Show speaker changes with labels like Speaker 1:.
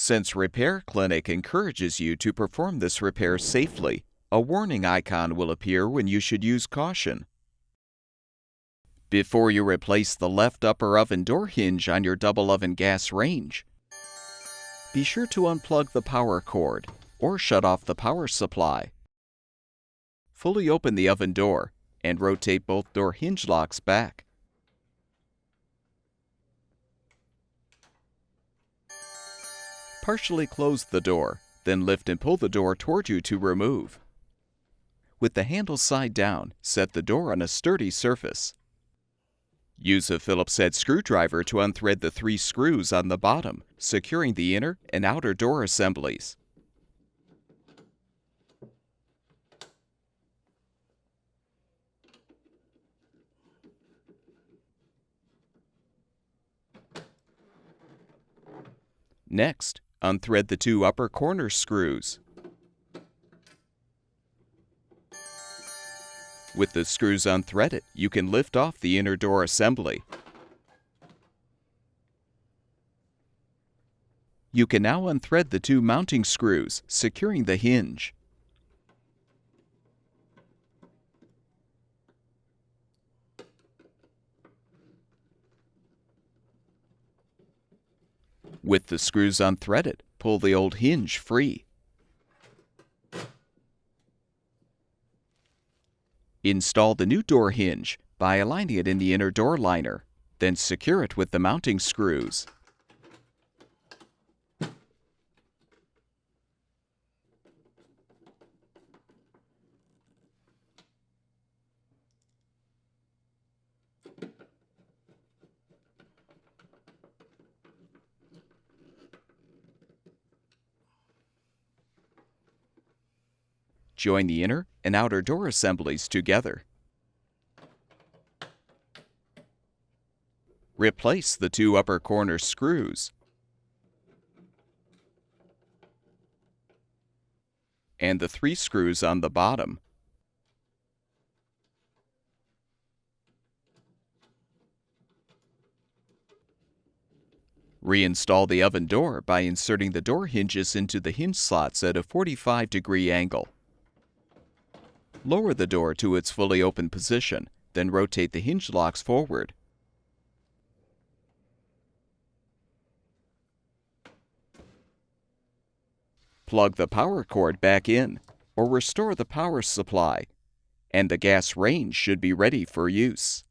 Speaker 1: Since Repair Clinic encourages you to perform this repair safely, a warning icon will appear when you should use caution. Before you replace the left upper oven door hinge on your double oven gas range, be sure to unplug the power cord or shut off the power supply. Fully open the oven door and rotate both door hinge locks back. Partially close the door, then lift and pull the door toward you to remove. With the handle side down, set the door on a sturdy surface. Use a Phillips head screwdriver to unthread the 3 screws on the bottom, securing the inner and outer door assemblies. Next, unthread the 2 upper corner screws. With the screws unthreaded, you can lift off the inner door assembly. You can now unthread the 2 mounting screws, securing the hinge. With the screws unthreaded, pull the old hinge free. Install the new door hinge by aligning it in the inner door liner, then secure it with the mounting screws. Join the inner and outer door assemblies together. Replace the 2 upper corner screws and the 3 screws on the bottom. Reinstall the oven door by inserting the door hinges into the hinge slots at a 45-degree angle. Lower the door to its fully open position, then rotate the hinge locks forward. Plug the power cord back in, or restore the power supply, and the gas range should be ready for use.